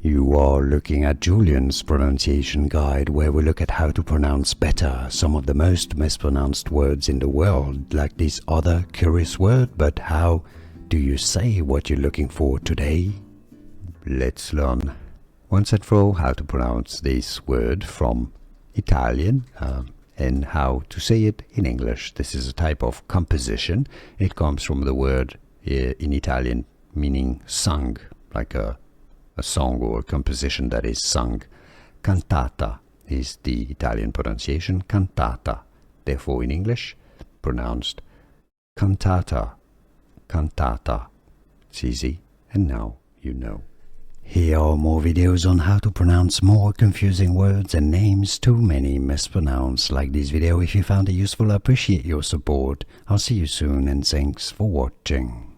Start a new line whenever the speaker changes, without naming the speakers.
You are looking at Julian's pronunciation guide, where we look at how to pronounce better some of the most mispronounced words in the world, like this other curious word. But how do you say what you're looking for today? Let's learn once and for all how to pronounce this word from Italian and how to say it in English. This is a type of composition. It comes from the word in Italian meaning sung, like a song or a composition that is sung. Cantata is the Italian pronunciation, cantata. Therefore in English, pronounced cantata, cantata. It's easy, and now you know. Here are more videos on how to pronounce more confusing words and names too many mispronounced. Like this video if you found it useful. I appreciate your support. I'll see you soon, and thanks for watching.